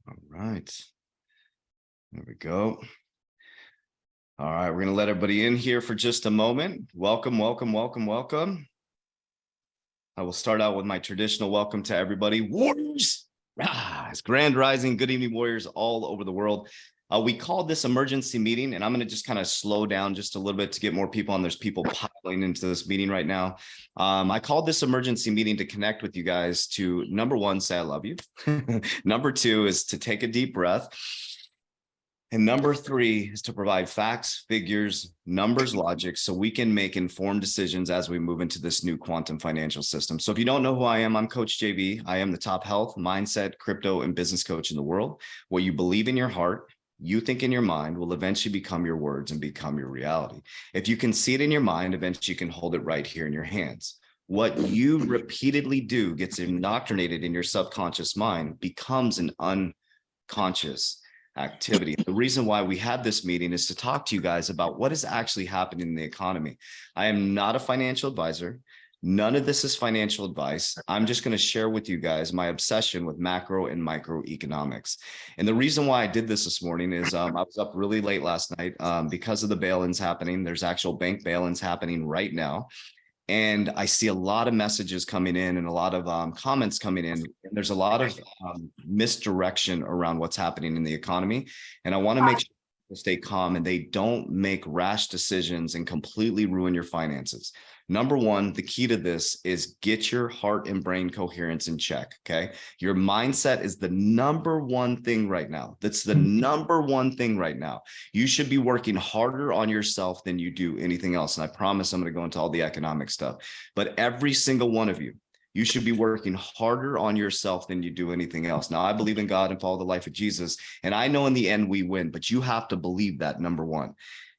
All right. There we go. All right, we're going to let everybody in here for just a moment. Welcome, welcome, welcome, welcome. I will start out with my traditional welcome to everybody. Warriors! It's Grand Rising. Good evening, Warriors all over the world. We called this emergency meeting, and I'm going to just kind of slow down just a little bit to get more people on. There's people piling into this meeting right now. I called this emergency meeting to connect with you guys to, number one, say I love you. Number two is to take a deep breath. And number three is to provide facts, figures, numbers, logic, so we can make informed decisions as we move into this new quantum financial system. So if you don't know who I am, I'm Coach JV. I am the top health, mindset, crypto, and business coach in the world. What you believe in your heart, you think in your mind, will eventually become your words and become your reality. If you can see it in your mind, eventually you can hold it right here in your hands. What you repeatedly do gets indoctrinated in your subconscious mind, becomes an unconscious activity. The reason why we had this meeting is to talk to you guys about what is actually happening in the economy. I am not a financial advisor. None of this is financial advice. I'm just going to share with you guys my obsession with macro and microeconomics. And the reason why I did this morning is I was up really late last night because of the bail-ins happening. There's actual bank bail-ins happening right now. And I see a lot of messages coming in and a lot of comments coming in. And there's a lot of misdirection around what's happening in the economy. And I want to make sure people stay calm and they don't make rash decisions and completely ruin your finances. Number one, the key to this is get your heart and brain coherence in check, okay? Your mindset is the number one thing right now. That's the number one thing right now. You should be working harder on yourself than you do anything else. And I promise I'm going to go into all the economic stuff. But every single one of you should be working harder on yourself than you do anything else. Now, I believe in God and follow the life of Jesus. And I know in the end we win, but you have to believe that, number one.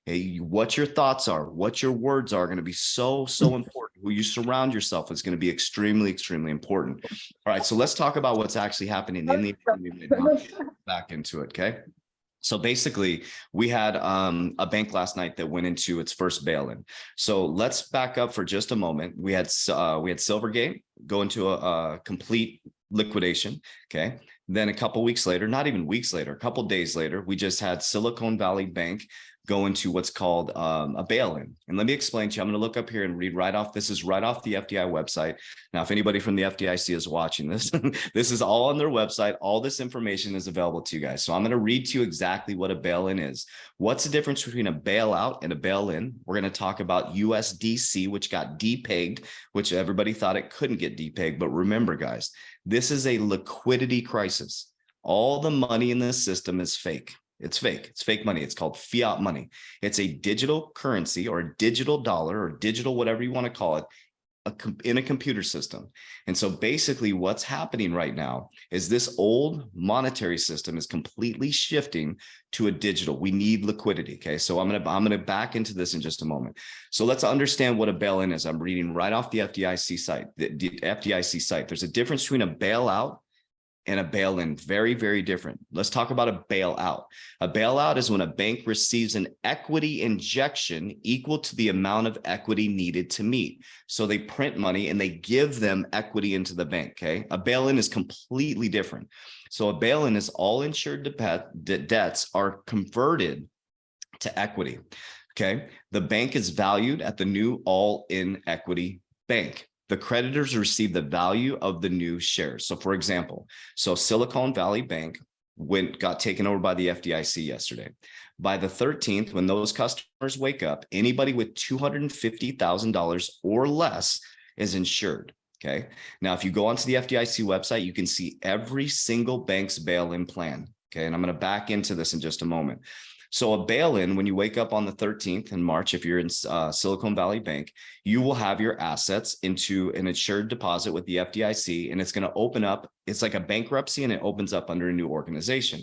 Hey, what your thoughts are, what your words are going to be so important. Who you surround yourself is going to be extremely, extremely important. All right, so let's talk about what's actually happening in the economy right now. Back into it, okay? So basically, we had a bank last night that went into its first bail-in. So let's back up for just a moment. We had Silvergate go into a complete liquidation, okay? Then a couple weeks later, not even weeks later, a couple days later, we just had Silicon Valley Bank go into what's called a bail-in. And let me explain to you, I'm going to look up here and read right off. This is right off the FDI website. Now, if anybody from the FDIC is watching this, this is all on their website. All this information is available to you guys. So I'm going to read to you exactly what a bail-in is. What's the difference between a bailout and a bail-in? We're going to talk about USDC, which got depegged, which everybody thought it couldn't get depegged. But remember, guys, this is a liquidity crisis. All the money in this system is fake. It's fake. It's fake money. It's called fiat money. It's a digital currency or a digital dollar or digital, whatever you want to call it, in a computer system. And so basically what's happening right now is this old monetary system is completely shifting to a digital. We need liquidity. Okay. So I'm going to back into this in just a moment. So let's understand what a bail-in is. I'm reading right off the FDIC site, the FDIC site. There's a difference between a bailout and a bail-in. Very, very different. Let's talk about a bailout. A bailout is when a bank receives an equity injection equal to the amount of equity needed to meet. So they print money and they give them equity into the bank, okay? A bail-in is completely different. So a bail-in is all insured debts are converted to equity, okay? The bank is valued at the new all-in equity bank. The creditors receive the value of the new shares. So for example, Silicon Valley Bank got taken over by the FDIC yesterday. By the 13th, when those customers wake up, anybody with $250,000 or less is insured. Okay. Now, if you go onto the FDIC website, you can see every single bank's bail-in plan. Okay. And I'm going to back into this in just a moment. So a bail-in, when you wake up on the 13th in March, if you're in Silicon Valley Bank, you will have your assets into an insured deposit with the FDIC, and it's going to open up. It's like a bankruptcy, and it opens up under a new organization.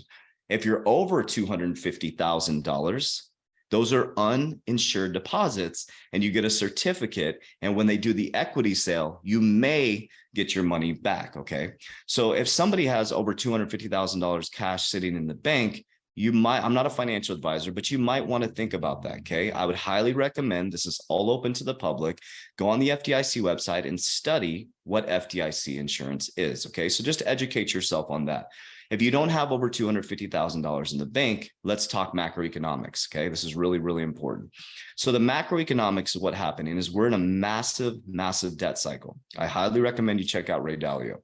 If you're over $250,000, those are uninsured deposits, and you get a certificate. And when they do the equity sale, you may get your money back. Okay. So if somebody has over $250,000 cash sitting in the bank, I'm not a financial advisor, but you might want to think about that. Okay. I would highly recommend, this is all open to the public, go on the FDIC website and study what FDIC insurance is. Okay. So just educate yourself on that. If you don't have over $250,000 in the bank, let's talk macroeconomics. Okay. This is really, really important. So the macroeconomics of what happening is we're in a massive, massive debt cycle. I highly recommend you check out Ray Dalio.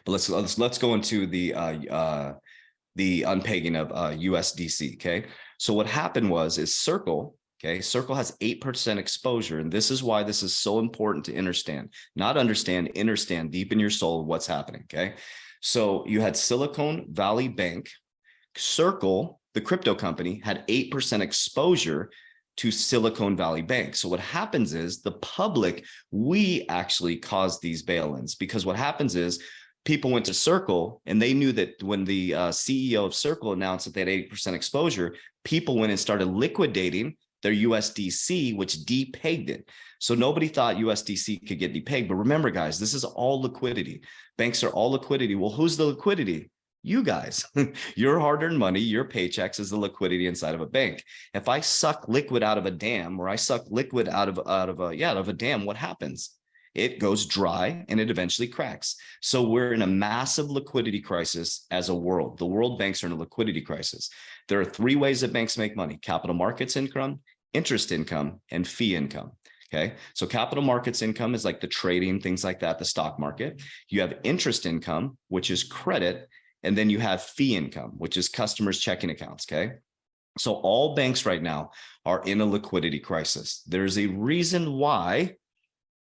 But let's go into the unpegging of USDC. Okay. So what happened is Circle, okay, Circle has 8% exposure. And this is why this is so important to understand, not understand, understand deep in your soul what's happening. Okay. So you had Silicon Valley Bank, Circle, the crypto company, had 8% exposure to Silicon Valley Bank. So what happens is the public, we actually caused these bail-ins, because what happens is people went to Circle and they knew that when the CEO of Circle announced that they had 8% exposure, people went and started liquidating their USDC, which depegged it. So nobody thought USDC could get depegged. But remember, guys, this is all liquidity. Banks are all liquidity. Well, who's the liquidity? You guys. Your hard-earned money, your paychecks is the liquidity inside of a bank. If I suck liquid out of a dam, or I suck liquid out of a dam, what happens? It goes dry and it eventually cracks. So we're in a massive liquidity crisis as a world. The world banks are in a liquidity crisis. There are three ways that banks make money: capital markets income, interest income, and fee income. Okay. So capital markets income is like the trading, things like that, the stock market. You have interest income, which is credit. And then you have fee income, which is customers' checking accounts. Okay. So all banks right now are in a liquidity crisis. There's a reason why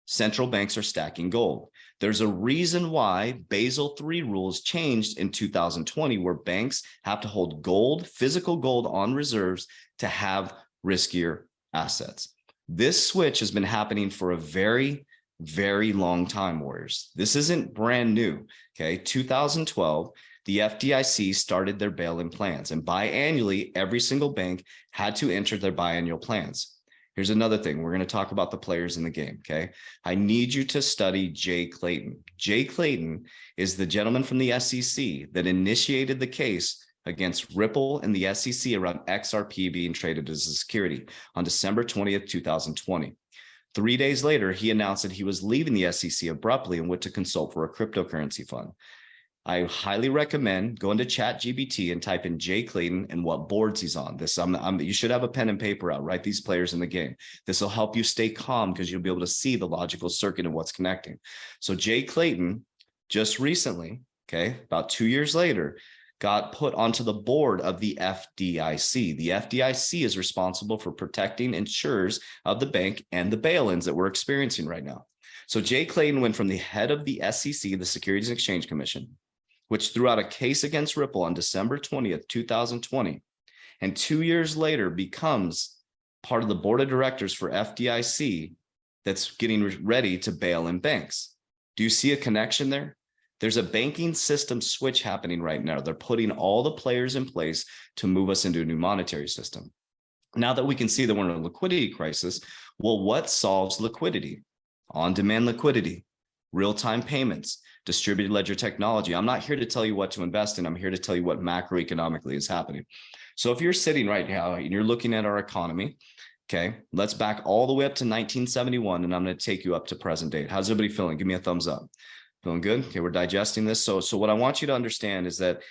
central banks are stacking gold. There's a reason why Basel III rules changed in 2020, where banks have to hold gold, physical gold on reserves to have riskier assets. This switch has been happening for a very, very long time, warriors. This isn't brand new. Okay. 2012, the FDIC started their bail-in plans, and biannually, every single bank had to enter their biannual plans. Here's another thing. We're going to talk about the players in the game. Okay. I need you to study Jay Clayton. Jay Clayton is the gentleman from the SEC that initiated the case against Ripple and the SEC around XRP being traded as a security on December 20th, 2020. 3 days later, he announced that he was leaving the SEC abruptly and went to consult for a cryptocurrency fund. I highly recommend going to ChatGPT and type in Jay Clayton and what boards he's on. You should have a pen and paper out, write these players in the game. This will help you stay calm because you'll be able to see the logical circuit and what's connecting. So Jay Clayton just recently, okay, about 2 years later, got put onto the board of the FDIC. The FDIC is responsible for protecting insurers of the bank and the bail-ins that we're experiencing right now. So Jay Clayton went from the head of the SEC, the Securities and Exchange Commission, which threw out a case against Ripple on December 20th, 2020, and 2 years later becomes part of the board of directors for FDIC that's getting ready to bail in banks. Do you see a connection there? There's a banking system switch happening right now. They're putting all the players in place to move us into a new monetary system. Now that we can see that we're in a liquidity crisis, well, what solves liquidity? On-demand liquidity, real-time payments, distributed ledger technology. I'm not here to tell you what to invest in. I'm here to tell you what macroeconomically is happening. So if you're sitting right now and you're looking at our economy, okay, let's back all the way up to 1971, and I'm going to take you up to present date. How's everybody feeling? Give me a thumbs up. Feeling good? Okay, we're digesting this. So what I want you to understand is that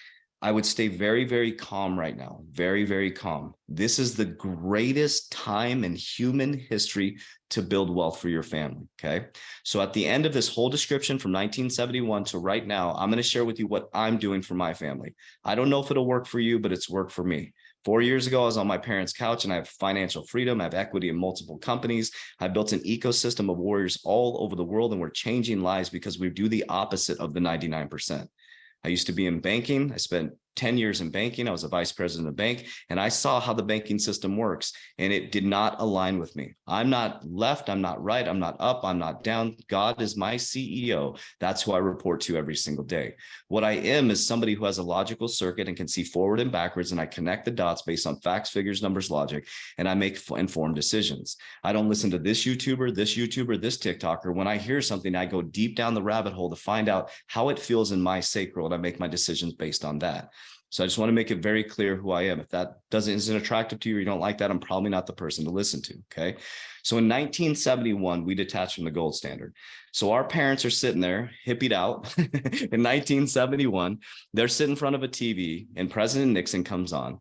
I would stay very, very calm right now. Very, very calm. This is the greatest time in human history to build wealth for your family. Okay. So at the end of this whole description from 1971 to right now, I'm going to share with you what I'm doing for my family. I don't know if it'll work for you, but it's worked for me. 4 years ago, I was on my parents' couch and I have financial freedom. I have equity in multiple companies. I built an ecosystem of warriors all over the world, and we're changing lives because we do the opposite of the 99%. I used to be in banking. I spent 10 years in banking. I was a vice president of a bank, and I saw how the banking system works, and it did not align with me. I'm not left. I'm not right. I'm not up. I'm not down. God is my CEO. That's who I report to every single day. What I am is somebody who has a logical circuit and can see forward and backwards, and I connect the dots based on facts, figures, numbers, logic, and I make informed decisions. I don't listen to this YouTuber, this TikToker. When I hear something, I go deep down the rabbit hole to find out how it feels in my sacral, and I make my decisions based on that. So I just want to make it very clear who I am. If that isn't attractive to you or you don't like that, I'm probably not the person to listen to. Okay. So in 1971, we detached from the gold standard. So our parents are sitting there hippied out in 1971. They're sitting in front of a TV and President Nixon comes on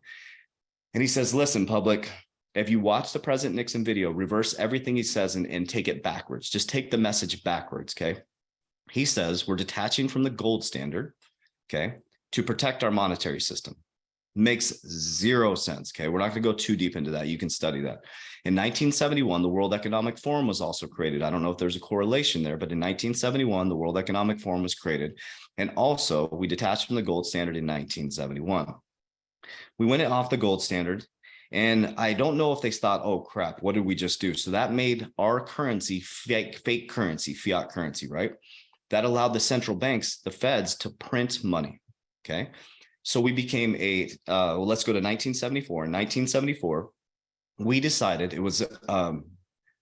and he says, listen, public, if you watch the President Nixon video, reverse everything he says and take it backwards. Just take the message backwards. Okay. He says we're detaching from the gold standard, okay, to protect our monetary system. Makes zero sense. Okay. We're not going to go too deep into that. You can study that. In 1971, the World Economic Forum was also created. I don't know if there's a correlation there, but in 1971, the World Economic Forum was created. And also we detached from the gold standard in 1971. We went off the gold standard. And I don't know if they thought, oh, crap, what did we just do? So that made our currency fake currency, fiat currency, right? That allowed the central banks, the Feds, to print money. Okay. So we became well, let's go to 1974. In 1974, we decided it was a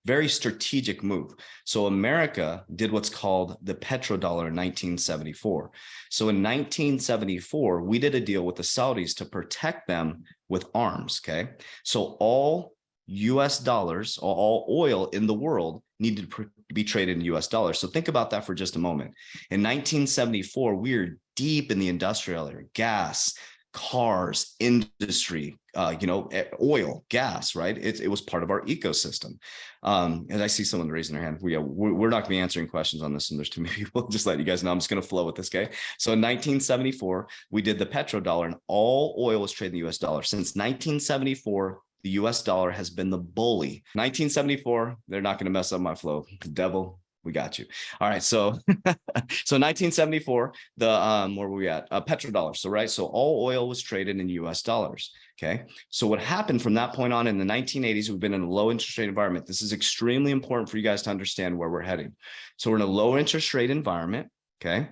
very strategic move. So America did what's called the PetroDollar in 1974. So in 1974, we did a deal with the Saudis to protect them with arms. Okay. So all US dollars, all oil in the world needed to be traded in US dollars. So think about that for just a moment. In 1974, we were deep in the industrial area, gas, cars, industry, oil, gas, right? It was part of our ecosystem. And I see someone raising their hand. We're not going to be answering questions on this, and there's too many people. Just let you guys know, I'm just going to flow with this, okay? So in 1974, we did the petrodollar, and all oil was traded in the US dollar. Since 1974, the US dollar has been the bully. 1974, they're not going to mess up my flow. Devil, we got you. All right. So, so 1974, where were we at? Petrodollar. So, right. So all oil was traded in US dollars. Okay. So what happened from that point on in the 1980s, we've been in a low interest rate environment. This is extremely important for you guys to understand where we're heading. So we're in a low interest rate environment. Okay.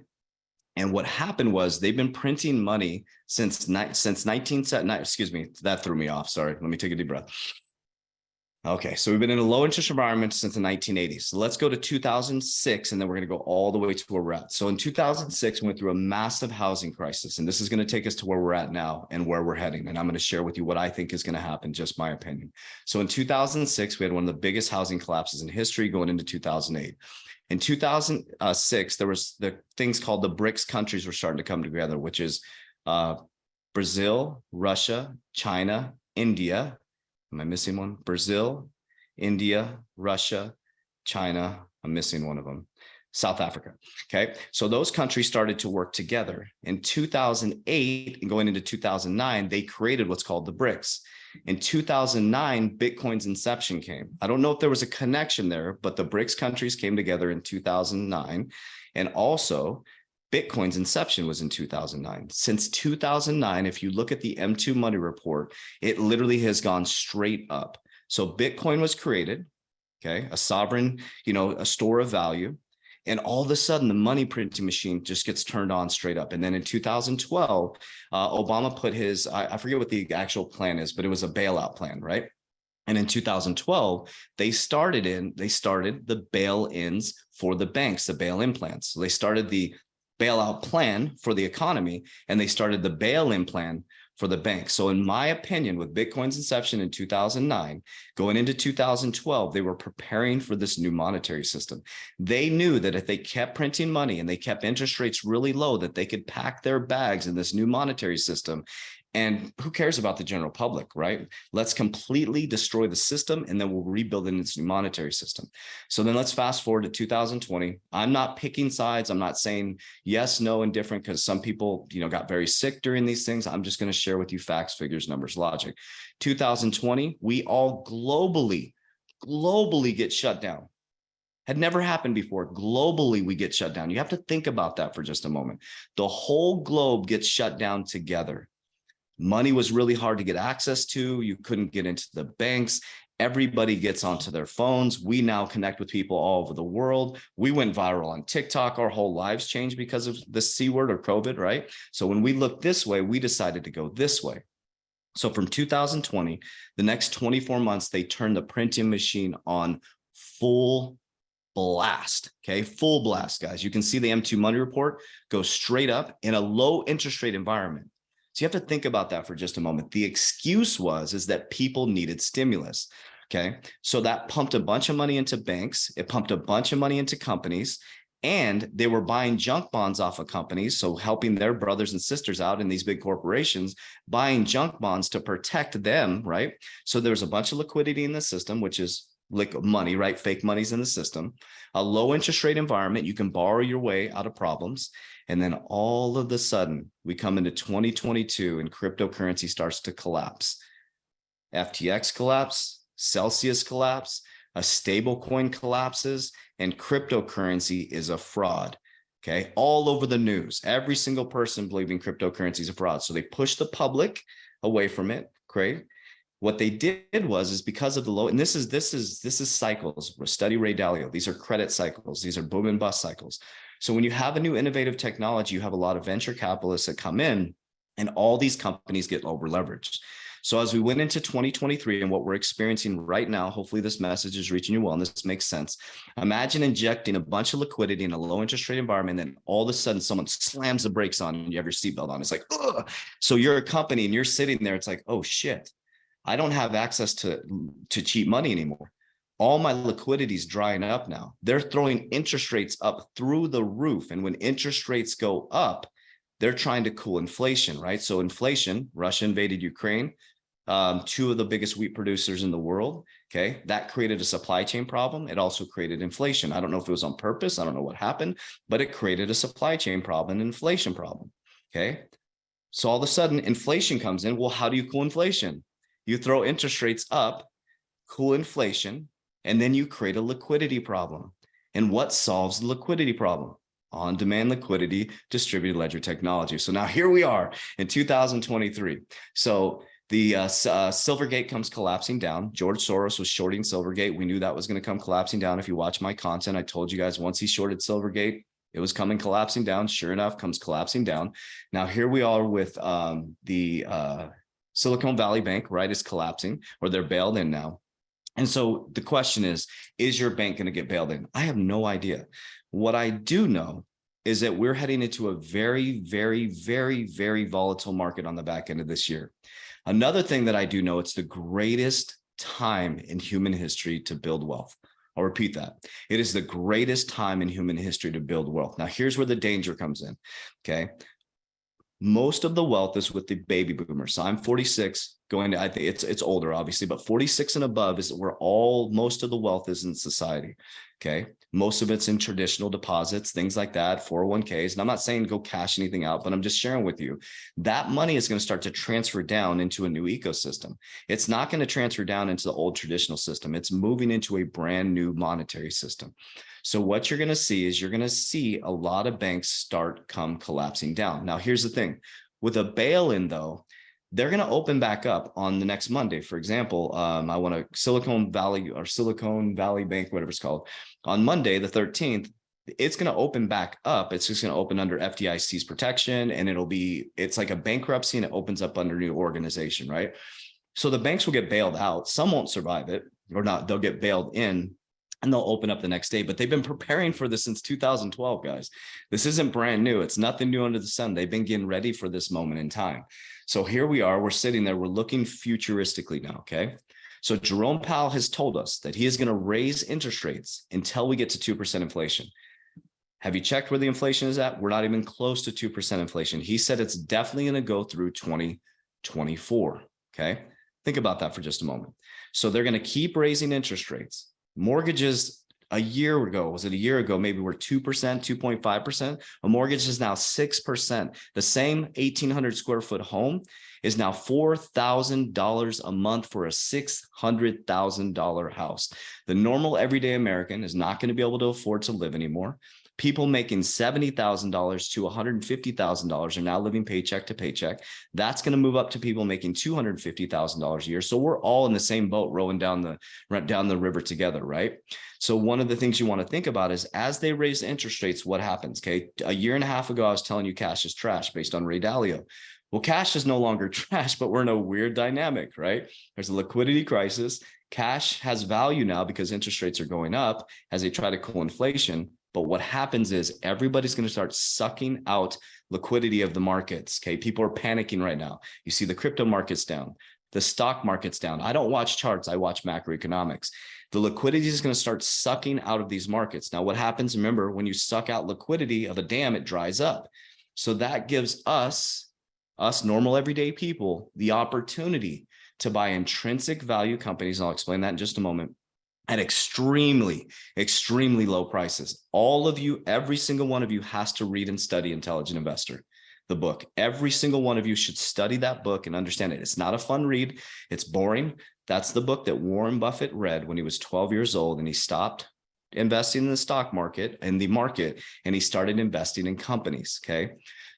And what happened was they've been printing money since 19, excuse me, that threw me off. Sorry. Let me take a deep breath. Okay, so we've been in a low interest environment since the 1980s. So let's go to 2006, and then we're going to go all the way to where we're at. So in 2006, we went through a massive housing crisis, and this is going to take us to where we're at now and where we're heading. And I'm going to share with you what I think is going to happen, just my opinion. So in 2006, we had one of the biggest housing collapses in history going into 2008. In 2006, there was the things called the BRICS countries were starting to come together, which is Brazil, Russia, China, India. Am I missing one? Brazil, India, Russia, China. I'm missing one of them. South Africa. Okay. So those countries started to work together. In 2008 and going into 2009, they created what's called the BRICS. In 2009, Bitcoin's inception came. I don't know if there was a connection there, but the BRICS countries came together in 2009. And also, Bitcoin's inception was in 2009. Since 2009, if you look at the M2 Money Report, it literally has gone straight up. So Bitcoin was created, okay, a sovereign, a store of value. And all of a sudden, the money printing machine just gets turned on straight up. And then in 2012, Obama put his, I forget what the actual plan is, but it was a bailout plan, right? And in 2012, they started the bail-ins for the banks, the bail-in plans. So they started the bailout plan for the economy, and they started the bail-in plan for the banks. So in my opinion, with Bitcoin's inception in 2009, going into 2012, they were preparing for this new monetary system. They knew that if they kept printing money and they kept interest rates really low, that they could pack their bags in this new monetary system. And who cares about the general public, right? Let's completely destroy the system, and then we'll rebuild in this new monetary system. So then let's fast forward to 2020. I'm not picking sides. I'm not saying yes, no, indifferent, because some people, got very sick during these things. I'm just going to share with you facts, figures, numbers, logic. 2020, we all globally get shut down. Had never happened before. Globally, we get shut down. You have to think about that for just a moment. The whole globe gets shut down together. Money was really hard to get access to. You couldn't get into the banks. Everybody gets onto their phones. We now connect with people all over the world. We went viral on TikTok. Our whole lives changed because of the C word or COVID, right? So when we looked this way, we decided to go this way. So from 2020, the next 24 months, they turned the printing machine on full blast. Okay, full blast, guys. You can see the M2 Money Report go straight up in a low interest rate environment. So you have to think about that for just a moment. The excuse is that people needed stimulus. Okay. So that pumped a bunch of money into banks. It pumped a bunch of money into companies, and they were buying junk bonds off of companies. So helping their brothers and sisters out in these big corporations, buying junk bonds to protect them. Right. So there's a bunch of liquidity in the system, which is like money, right? Fake money's in the system, a low interest rate environment. You can borrow your way out of problems. And then all of a sudden we come into 2022 and cryptocurrency starts to collapse. FTX collapse, Celsius collapse, a stable coin collapses, and cryptocurrency is a fraud. Okay. All over the news, every single person believing cryptocurrency is a fraud. So they push the public away from it. Great. What they did is because of the low, and this is cycles. Study Ray Dalio. These are credit cycles. These are boom and bust cycles. So when you have a new innovative technology, you have a lot of venture capitalists that come in, and all these companies get over leveraged. So as we went into 2023 and what we're experiencing right now, hopefully this message is reaching you well and this makes sense. Imagine injecting a bunch of liquidity in a low interest rate environment, and then all of a sudden someone slams the brakes on and you have your seatbelt on. It's like, ugh. So you're a company and you're sitting there. It's like, oh shit, I don't have access to cheap money anymore. All my liquidity is drying up now. They're throwing interest rates up through the roof. And when interest rates go up, they're trying to cool inflation, right? So inflation, Russia invaded Ukraine, two of the biggest wheat producers in the world. Okay. That created a supply chain problem. It also created inflation. I don't know if it was on purpose. I don't know what happened, but it created a supply chain problem, an inflation problem. Okay. So all of a sudden inflation comes in. Well, how do you cool inflation? You throw interest rates up, cool inflation, and then you create a liquidity problem. And what solves the liquidity problem? On-demand liquidity, distributed ledger technology. So now here we are in 2023. So the Silvergate comes collapsing down. George Soros was shorting Silvergate. We knew that was going to come collapsing down. If you watch my content, I told you guys once he shorted Silvergate, it was coming collapsing down. Sure enough, comes collapsing down. Now here we are with the Silicon Valley Bank, right, is collapsing, or they're bailed in now. And so the question is your bank going to get bailed in? I have no idea. What I do know is that we're heading into a very, very, very, very volatile market on the back end of this year. Another thing that I do know, it's the greatest time in human history to build wealth. I'll repeat that. It is the greatest time in human history to build wealth. Now, here's where the danger comes in. Okay. Most of the wealth is with the baby boomers. So I'm 46, going to, I think it's older, obviously, but 46 and above is where most of the wealth is in society. Okay. Most of it's in traditional deposits, things like that, 401ks. And I'm not saying go cash anything out, but I'm just sharing with you that money is going to start to transfer down into a new ecosystem. It's not going to transfer down into the old traditional system. It's moving into a brand new monetary system. So what you're going to see is you're going to see a lot of banks come collapsing down. Now, here's the thing with a bail-in, though, they're going to open back up on the next Monday. For example, I want a Silicon Valley Bank, whatever it's called, on Monday, the 13th. It's going to open back up. It's just going to open under FDIC's protection, and it's like a bankruptcy, and it opens up under new organization, right? So the banks will get bailed out. Some won't survive it, or not. They'll get bailed in, and they'll open up the next day. But they've been preparing for this since 2012, guys. This isn't brand new. It's nothing new under the sun. They've been getting ready for this moment in time. So here we are. We're sitting there. We're looking futuristically now, okay? So Jerome Powell has told us that he is going to raise interest rates until we get to 2% inflation. Have you checked where the inflation is at? We're not even close to 2% inflation. He said it's definitely going to go through 2024, okay? Think about that for just a moment. So they're going to keep raising interest rates. Mortgages a year ago, maybe were 2%, 2.5%. A mortgage is now 6%. The same 1,800 square foot home is now $4,000 a month for a $600,000 house. The normal everyday American is not going to be able to afford to live anymore. People making $70,000 to $150,000 are now living paycheck to paycheck. That's going to move up to people making $250,000 a year. So we're all in the same boat, rowing down the river together, right? So one of the things you want to think about is as they raise interest rates, what happens? Okay, a year and a half ago, I was telling you cash is trash based on Ray Dalio. Well, cash is no longer trash, but we're in a weird dynamic, right? There's a liquidity crisis. Cash has value now because interest rates are going up as they try to cool inflation. But what happens is everybody's going to start sucking out liquidity of the markets. Okay. People are panicking right now. You see the crypto markets down, the stock market's down. I don't watch charts. I watch macroeconomics. The liquidity is going to start sucking out of these markets. Now, what happens? Remember, when you suck out liquidity of a dam, it dries up. So that gives us normal everyday people, the opportunity to buy intrinsic value companies. And I'll explain that in just a moment, at extremely, extremely low prices. All of you, every single one of you has to read and study Intelligent Investor, the book. Every single one of you should study that book and understand it. It's not a fun read. It's boring. That's the book that Warren Buffett read when he was 12 years old, and he stopped investing in the stock market and he started investing in companies. Okay.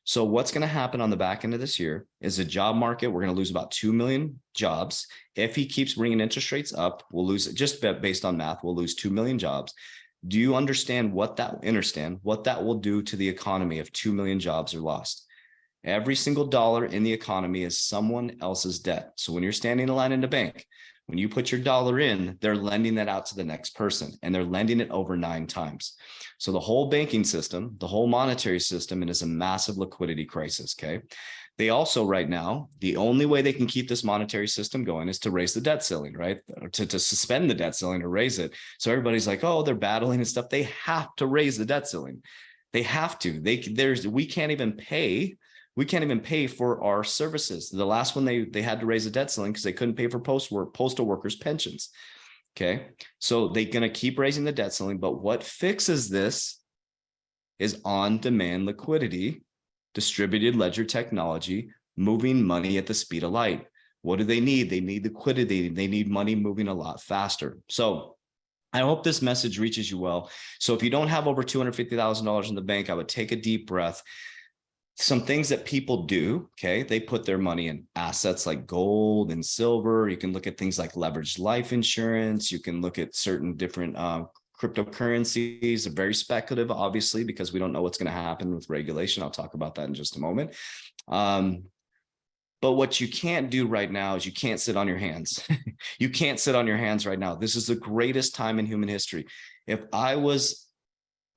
So what's going to happen on the back end of this year is the job market. We're going to lose about 2 million jobs. If he keeps bringing interest rates up, we'll lose, just based on math, we'll lose 2 million jobs. Do you understand what that will do to the economy if 2 million jobs are lost? Every single dollar in the economy is someone else's debt. So when you're standing in line in the bank, when you put your dollar in, they're lending that out to the next person, and they're lending it over 9 times. So the whole banking system, the whole monetary system, it is a massive liquidity crisis. Okay. They also right now, the only way they can keep this monetary system going is to raise the debt ceiling, right? Or to suspend the debt ceiling or raise it. So everybody's like, oh, they're battling and stuff. They have to raise the debt ceiling. They have to. We can't even pay for our services. The last one, they had to raise the debt ceiling because they couldn't pay for postal workers' pensions. Okay. So they're going to keep raising the debt ceiling. But what fixes this is on-demand liquidity, distributed ledger technology, moving money at the speed of light. What do they need? They need liquidity. They need money moving a lot faster. So I hope this message reaches you well. So if you don't have over $250,000 in the bank, I would take a deep breath. Some things that people do, okay, they put their money in assets like gold and silver. You can look at things like leveraged life insurance. You can look at certain different cryptocurrencies. They're very speculative, obviously, because we don't know what's going to happen with regulation. I'll talk about that in just a moment. But what you can't do right now is you can't sit on your hands. You can't sit on your hands right now. This is the greatest time in human history. If I was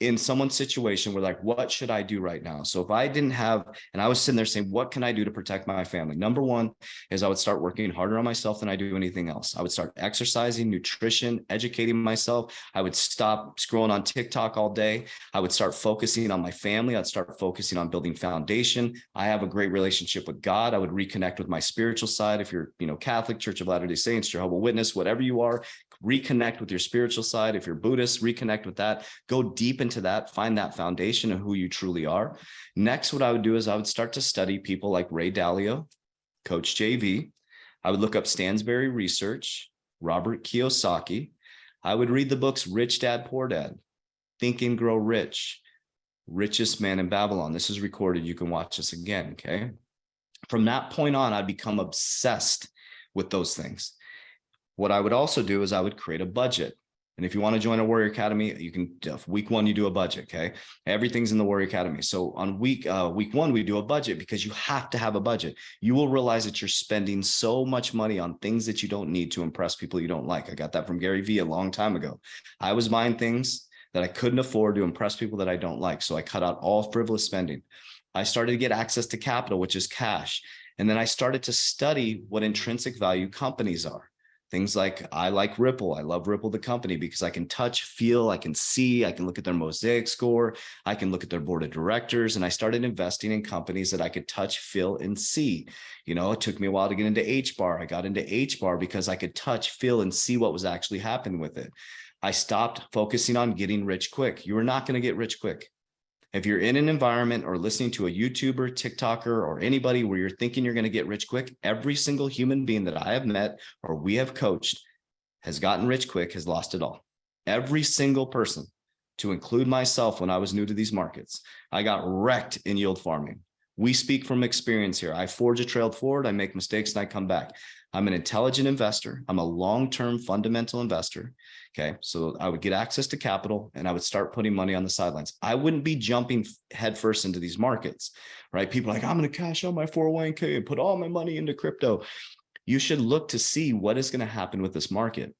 in someone's situation where like, what should I do right now? So if I didn't have, and I was sitting there saying, what can I do to protect my family? Number one is I would start working harder on myself than I do anything else. I would start exercising, nutrition, educating myself. I would stop scrolling on TikTok all day. I would start focusing on my family. I'd start focusing on building foundation. I have a great relationship with God. I would reconnect with my spiritual side. If you're, Catholic, Church of Latter-day Saints, Jehovah's Witness, whatever you are, reconnect with your spiritual side. If you're Buddhist, reconnect with that. Go deep into that, find that foundation of who you truly are. Next, what I would do is I would start to study people like Ray Dalio, Coach JV. I would look up Stansberry Research, Robert Kiyosaki. I would read the books Rich Dad, Poor Dad, Think and Grow Rich, Richest Man in Babylon. This is recorded. You can watch this again, okay? From that point on, I'd become obsessed with those things. What I would also do is I would create a budget. And if you want to join a Warrior Academy, you can, week one, you do a budget. Okay. Everything's in the Warrior Academy. So on week one, we do a budget because you have to have a budget. You will realize that you're spending so much money on things that you don't need to impress people you don't like. I got that from Gary Vee a long time ago. I was buying things that I couldn't afford to impress people that I don't like. So I cut out all frivolous spending. I started to get access to capital, which is cash. And then I started to study what intrinsic value companies are. Things like, I like Ripple. I love Ripple, the company, because I can touch, feel, I can see, I can look at their Mosaic score. I can look at their board of directors. And I started investing in companies that I could touch, feel, and see. It took me a while to get into HBAR. I got into HBAR because I could touch, feel, and see what was actually happening with it. I stopped focusing on getting rich quick. You are not going to get rich quick. If you're in an environment or listening to a YouTuber, TikToker, or anybody where you're thinking you're going to get rich quick, every single human being that I have met or we have coached has gotten rich quick, has lost it all. Every single person, to include myself when I was new to these markets, I got wrecked in yield farming. We speak from experience here. I forge a trail forward, I make mistakes, and I come back. I'm an intelligent investor. I'm a long-term fundamental investor. Okay. So I would get access to capital and I would start putting money on the sidelines. I wouldn't be jumping headfirst into these markets, right? People are like, I'm going to cash out my 401k and put all my money into crypto. You should look to see what is going to happen with this market.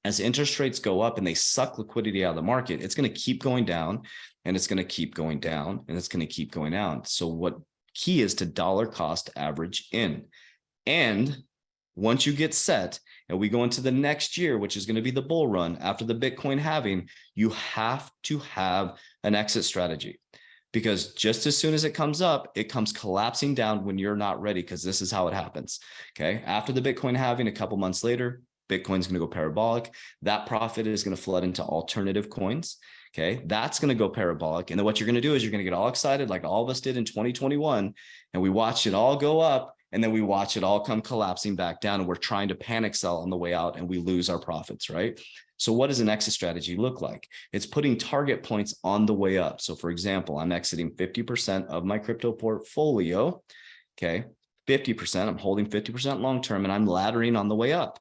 As interest rates go up and they suck liquidity out of the market, it's going to keep going down, and it's going to keep going down, and it's going to keep going down. So what key is to dollar cost average in. And once you get set and we go into the next year, which is going to be the bull run after the Bitcoin halving, you have to have an exit strategy, because just as soon as it comes up, it comes collapsing down when you're not ready, because this is how it happens. Okay. After the Bitcoin halving, a couple months later, Bitcoin's going to go parabolic. That profit is going to flood into alternative coins. Okay. That's going to go parabolic. And then what you're going to do is you're going to get all excited, like all of us did in 2021. And we watched it all go up. And then we watch it all come collapsing back down, and we're trying to panic sell on the way out, and we lose our profits, right? So what does an exit strategy look like? It's putting target points on the way up. So for example, I'm exiting 50% of my crypto portfolio. Okay. 50%, I'm holding 50% long-term, and I'm laddering on the way up.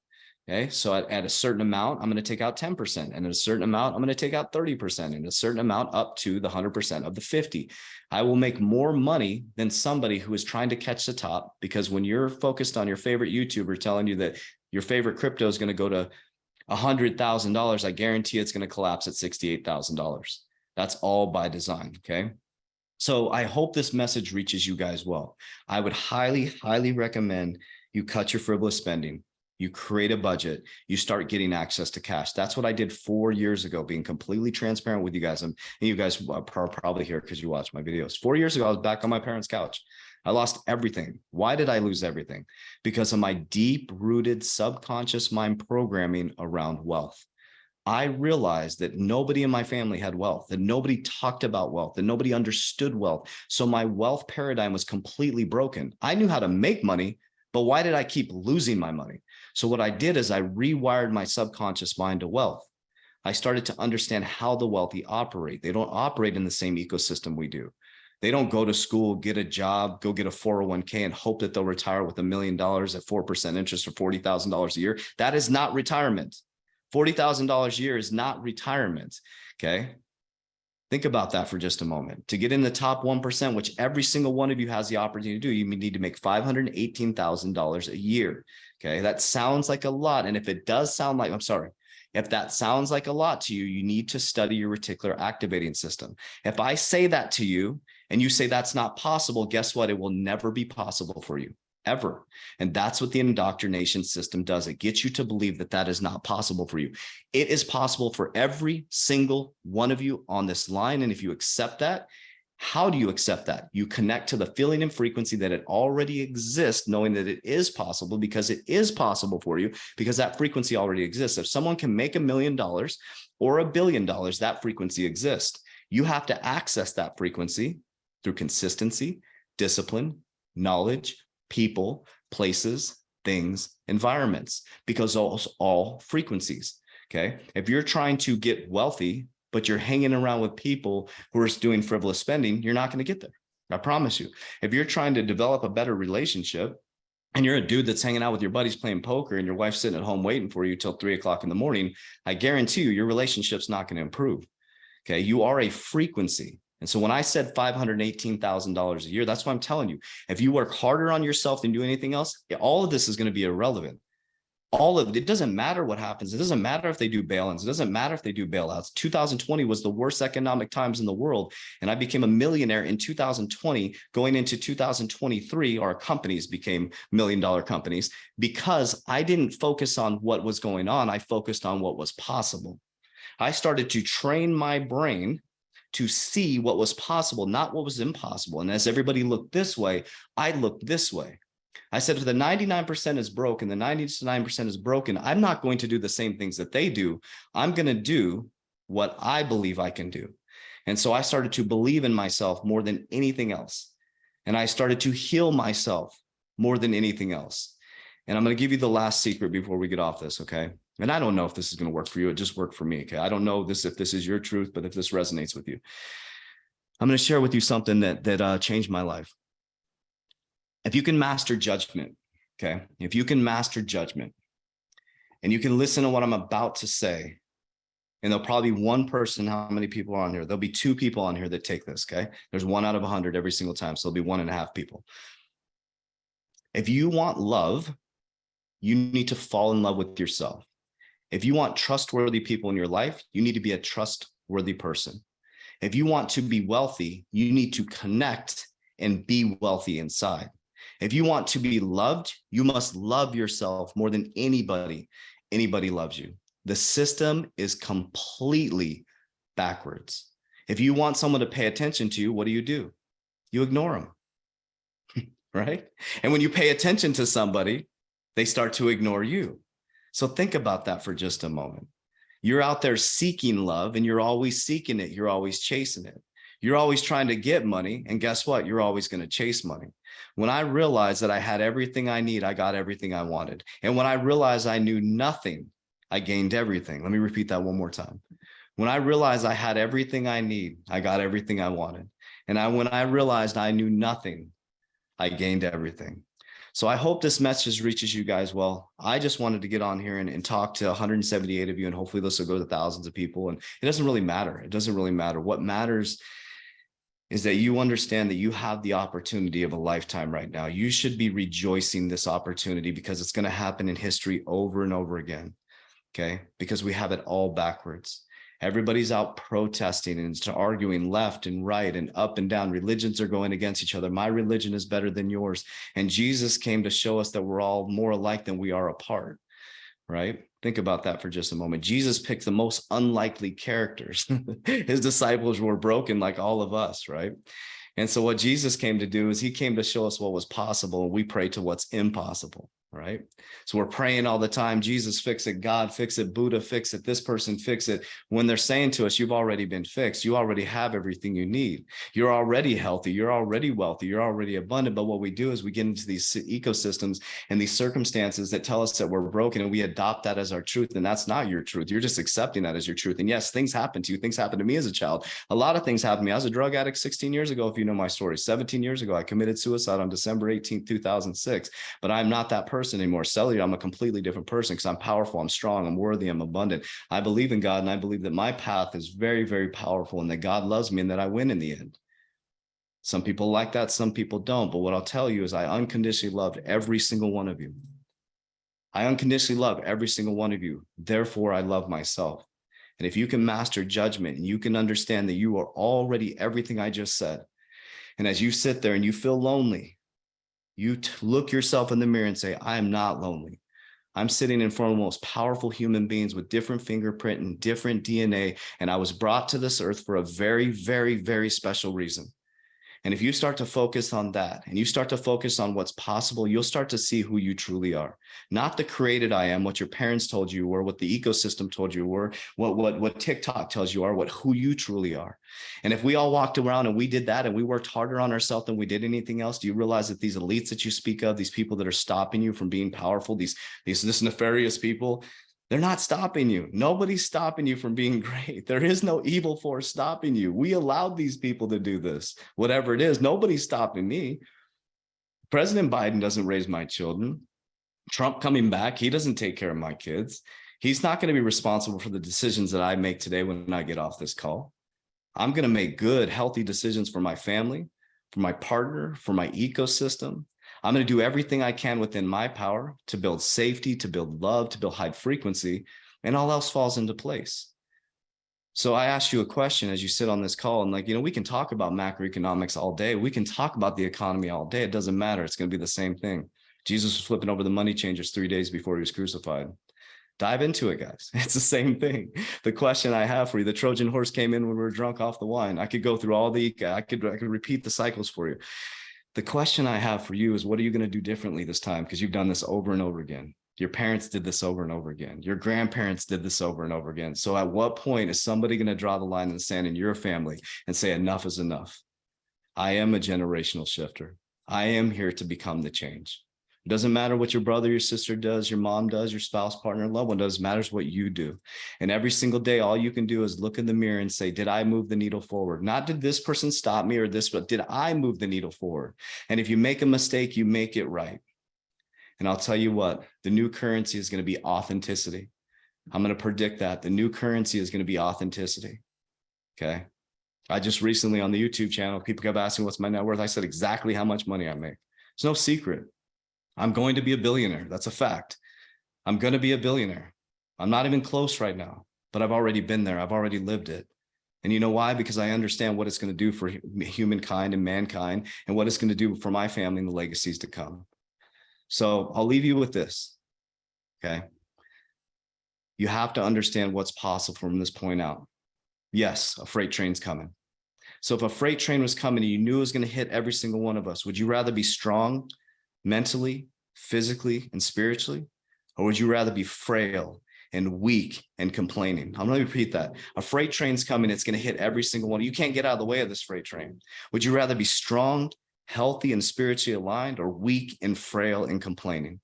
Okay. So at a certain amount, I'm going to take out 10%, and at a certain amount, I'm going to take out 30%, and a certain amount up to the 100% of the 50. I will make more money than somebody who is trying to catch the top, because when you're focused on your favorite YouTuber telling you that your favorite crypto is going to go to $100,000, I guarantee it's going to collapse at $68,000. That's all by design. Okay. So I hope this message reaches you guys well. I would highly, highly recommend you cut your frivolous spending. You create a budget, you start getting access to cash. That's what I did 4 years ago, being completely transparent with you guys. And you guys are probably here because you watch my videos. 4 years ago, I was back on my parents' couch. I lost everything. Why did I lose everything? Because of my deep-rooted subconscious mind programming around wealth. I realized that nobody in my family had wealth, that nobody talked about wealth, that nobody understood wealth. So my wealth paradigm was completely broken. I knew how to make money, but why did I keep losing my money? So what I did is I rewired my subconscious mind to wealth. I started to understand how the wealthy operate. They don't operate in the same ecosystem we do. They don't go to school, get a job, go get a 401k and hope that they'll retire with $1 million at 4% interest or $40,000 a year. That is not retirement. $40,000 a year is not retirement. Okay. Think about that for just a moment. To get in the top 1%, which every single one of you has the opportunity to do, you need to make $518,000 a year. Okay. That sounds like a lot. And if it does sound like, I'm sorry, if that sounds like a lot to you, you need to study your reticular activating system. If I say that to you and you say that's not possible, guess what? It will never be possible for you. Ever. And that's what the indoctrination system does. It gets you to believe that that is not possible for you. It is possible for every single one of you on this line. And if you accept that, how do you accept that? You connect to the feeling and frequency that it already exists, knowing that it is possible, because it is possible for you, because that frequency already exists. If someone can make $1 million or $1 billion, that frequency exists. You have to access that frequency through consistency, discipline, knowledge, people, places, things, environments, because those all frequencies. Okay. If you're trying to get wealthy, but you're hanging around with people who are doing frivolous spending, you're not going to get there. I promise you. If you're trying to develop a better relationship and you're a dude that's hanging out with your buddies playing poker and your wife's sitting at home waiting for you till 3 o'clock in the morning, I guarantee you, your relationship's not going to improve. Okay. You are a frequency. And so when I said $518,000 a year, that's what I'm telling you. If you work harder on yourself than do anything else, all of this is going to be irrelevant. All of it doesn't matter what happens. It doesn't matter if they do bail-ins. It doesn't matter if they do bailouts. 2020 was the worst economic times in the world. And I became a millionaire in 2020. Going into 2023, our companies became $1 million companies because I didn't focus on what was going on. I focused on what was possible. I started to train my brain to see what was possible, not what was impossible. And as everybody looked this way, I looked this way. I said, if the 99% is broken, the 99% is broken, I'm not going to do the same things that they do. I'm going to do what I believe I can do. And so I started to believe in myself more than anything else. And I started to heal myself more than anything else. And I'm going to give you the last secret before we get off this, okay? And I don't know if this is going to work for you. It just worked for me, okay? I don't know if this is your truth, but if this resonates with you, I'm going to share with you something that changed my life. If you can master judgment, okay? If you can master judgment and you can listen to what I'm about to say, and there'll probably be one person, how many people are on here? There'll be 2 people on here that take this, okay? There's 1 out of 100 every single time. So there'll be 1.5 people. If you want love, you need to fall in love with yourself. If you want trustworthy people in your life, you need to be a trustworthy person. If you want to be wealthy, you need to connect and be wealthy inside. If you want to be loved, you must love yourself more than anybody loves you. The system is completely backwards. If you want someone to pay attention to you, what do? You ignore them, right? And when you pay attention to somebody, they start to ignore you. So think about that for just a moment. You're out there seeking love and you're always seeking it. You're always chasing it. You're always trying to get money. And guess what? You're always going to chase money. When I realized that I had everything I need, I got everything I wanted. And when I realized I knew nothing, I gained everything. Let me repeat that one more time. When I realized I had everything I need, I got everything I wanted. And when I realized I knew nothing, I gained everything. So I hope this message reaches you guys well. I just wanted to get on here and talk to 178 of you, and hopefully this will go to thousands of people. And it doesn't really matter. It doesn't really matter. What matters is that you understand that you have the opportunity of a lifetime right now. You should be rejoicing this opportunity because it's going to happen in history over and over again. Okay? Because we have it all backwards. Everybody's out protesting and arguing left and right and up and down. Religions are going against each other. My religion is better than yours. And Jesus came to show us that we're all more alike than we are apart, right? Think about that for just a moment. Jesus picked the most unlikely characters. His disciples were broken like all of us, right? And so what Jesus came to do is he came to show us what was possible, and we pray to what's impossible. Right? So we're praying all the time, Jesus, fix it, God, fix it, Buddha, fix it, this person, fix it. When they're saying to us, you've already been fixed. You already have everything you need. You're already healthy. You're already wealthy. You're already abundant. But what we do is we get into these ecosystems and these circumstances that tell us that we're broken, and we adopt that as our truth. And that's not your truth. You're just accepting that as your truth. And yes, things happen to you. Things happened to me as a child. A lot of things happened to me. I was a drug addict 16 years ago, if you know my story. 17 years ago, I committed suicide on December 18th, 2006. But I'm not that person anymore. Cellular, I'm a completely different person because I'm powerful, I'm strong, I'm worthy, I'm abundant. I believe in God, and I believe that my path is very, very powerful, and that God loves me, and that I win in the end. Some people like that, some people don't. But what I'll tell you is I unconditionally loved every single one of you. I unconditionally love every single one of you. Therefore, I love myself. And if you can master judgment and you can understand that you are already everything I just said, and as you sit there and you feel lonely, you look yourself in the mirror and say, I am not lonely. I'm sitting in front of the most powerful human beings with different fingerprint and different DNA. And I was brought to this earth for a very, very, very special reason. And if you start to focus on that and you start to focus on what's possible, you'll start to see who you truly are. Not the created I am, what your parents told you were, what the ecosystem told you were, what TikTok tells you are, who you truly are. And if we all walked around and we did that and we worked harder on ourselves than we did anything else, do you realize that these elites that you speak of, these people that are stopping you from being powerful, these nefarious people, they're not stopping you. Nobody's stopping you from being great. There is no evil force stopping you. We allowed these people to do this, whatever it is. Nobody's stopping me. President Biden doesn't raise my children. Trump coming back, he doesn't take care of my kids. He's not going to be responsible for the decisions that I make today when I get off this call. I'm going to make good, healthy decisions for my family, for my partner, for my ecosystem. I'm going to do everything I can within my power to build safety, to build love, to build high frequency, and all else falls into place. So I ask you a question as you sit on this call, and we can talk about macroeconomics all day. We can talk about the economy all day. It doesn't matter. It's going to be the same thing. Jesus was flipping over the money changers 3 days before he was crucified. Dive into it, guys. It's the same thing. The question I have for you, the Trojan horse came in when we were drunk off the wine. I could go through I could repeat the cycles for you. The question I have for you is, what are you going to do differently this time? Because you've done this over and over again. Your parents did this over and over again. Your grandparents did this over and over again. So at what point is somebody going to draw the line in the sand in your family and say, enough is enough? I am a generational shifter. I am here to become the change. It doesn't matter what your brother, your sister does, your mom does, your spouse, partner, loved one does. It matters what you do. And every single day, all you can do is look in the mirror and say, did I move the needle forward? Not did this person stop me or this, but did I move the needle forward? And if you make a mistake, you make it right. And I'll tell you what, the new currency is going to be authenticity. I'm going to predict that the new currency is going to be authenticity. Okay. I just recently on the YouTube channel, people kept asking what's my net worth. I said exactly how much money I make. It's no secret. I'm going to be a billionaire. That's a fact. I'm going to be a billionaire. I'm not even close right now, but I've already been there. I've already lived it. And you know why? Because I understand what it's going to do for humankind and mankind, and what it's going to do for my family and the legacies to come. So I'll leave you with this. Okay. You have to understand what's possible from this point out. Yes, a freight train's coming. So if a freight train was coming and you knew it was going to hit every single one of us, would you rather be strong mentally, physically, and spiritually? Or would you rather be frail and weak and complaining? I'm going to repeat that. A freight train's coming. It's going to hit every single one. You can't get out of the way of this freight train. Would you rather be strong, healthy, and spiritually aligned, or weak and frail and complaining?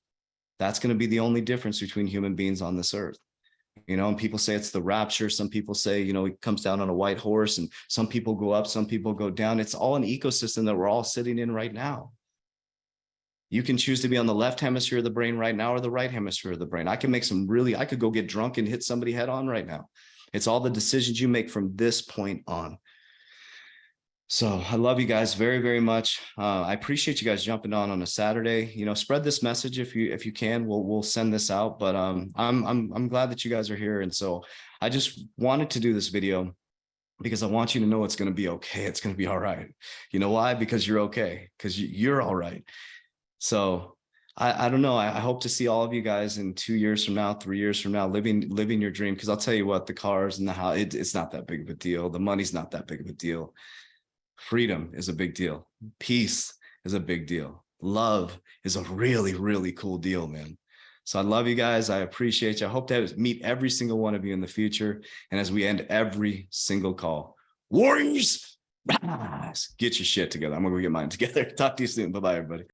That's going to be the only difference between human beings on this earth. You know, and people say it's the rapture. Some people say, you know, he comes down on a white horse, and some people go up, some people go down. It's all an ecosystem that we're all sitting in right now. You can choose to be on the left hemisphere of the brain right now or the right hemisphere of the brain. I could go get drunk and hit somebody head on right now. It's all the decisions you make from this point on. So I love you guys very, very much. I appreciate you guys jumping on a Saturday. You know, spread this message if you can. We'll send this out. But I'm glad that you guys are here. And so I just wanted to do this video because I want you to know it's going to be okay. It's going to be all right. You know why? Because you're okay. Because you're all right. So I don't know. I hope to see all of you guys in 2 years from now, 3 years from now, living your dream. Because I'll tell you what, the cars and the house, it's not that big of a deal. The money's not that big of a deal. Freedom is a big deal. Peace is a big deal. Love is a really, really cool deal, man. So I love you guys. I appreciate you. I hope to meet every single one of you in the future. And as we end every single call, warriors, rise. Get your shit together. I'm going to go get mine together. Talk to you soon. Bye-bye, everybody.